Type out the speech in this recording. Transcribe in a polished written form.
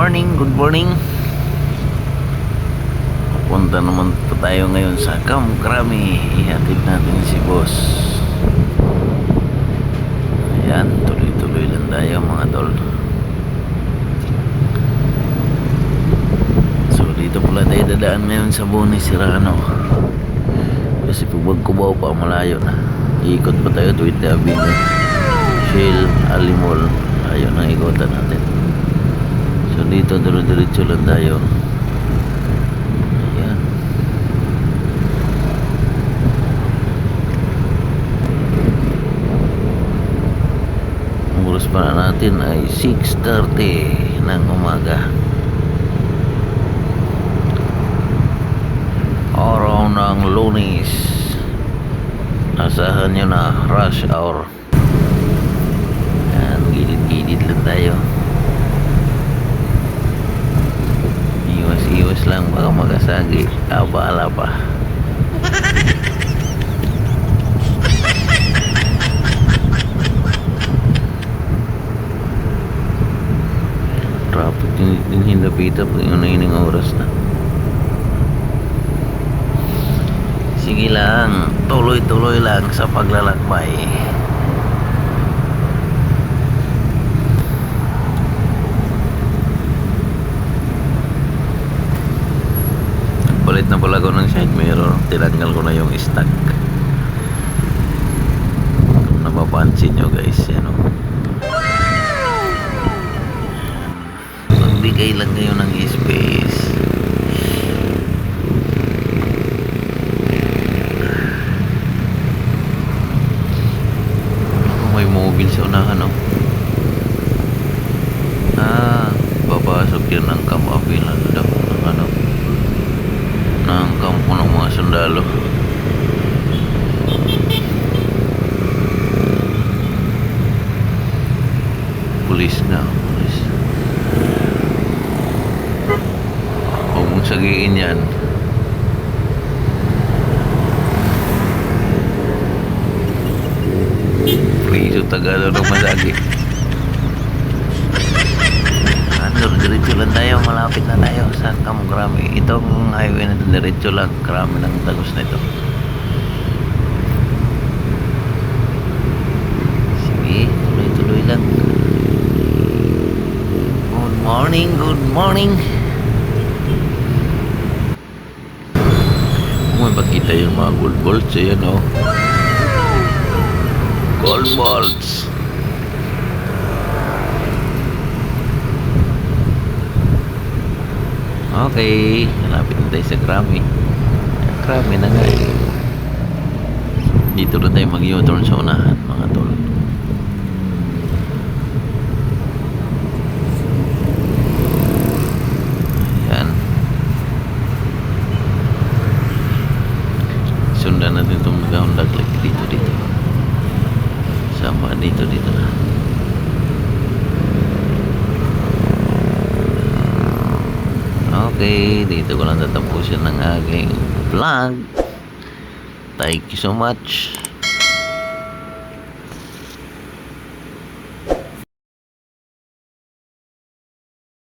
Good morning. Punta naman po tayo ngayon sa Camp Crame. Ihatid natin si boss. Ayan, tuloy-tuloy lang tayo mga tol. So dito pala tayo dadaan ngayon sa Boni Serrano. Kasi pag Cubao pa, malayo na. Iikot pa tayo tuwid na Avenue, Shell, Alimol. Ayun ang ikotan natin. So dito diretso lang tayo. Ayan. Ang oras pa natin ay 6:30 ng umaga. Araw ng Lunes. Asahan nyo na rush hour. Ayan, gilid-gilid lang tayo. Iwas lang baka magasagi. Bahala pa. Traffic din hindapita pag yun na yun ang oras na. Sige lang, tuloy-tuloy lang sa paglalakbay. Palit na pala ko ng side mirror. Tinanggal ko na yung stock. Kung napapansin nyo guys, yan o. Magbigay lang kayo ng space. May mobile sa unahan o. Papasok yun ng Camp Apilan daw ng ano, ng kampo ng mga sundalo. Pulis na, pulis. Huwag mong sagiin yan. Priso tagalo ng masagi. Diretso lang tayo, malapit na tayo sa Camp Crame. Itong highway na ito, diretso lang. Krame ng tagos na ito. Sige, tuloy-tuloy lang. Good morning, good morning. Kung may pakita yung mga gold bolts, ayan o. Gold bolts. Okay, malapit na tayo sa Crame. Crame na nga eh. Dito na tayo mag-U-turn sa unahan mga tol. Ayan. Sundan natin itong nag-Honda Click dito. Sama dito na. Okay, dito ko lang tatapusin ng aking vlog. Thank you so much.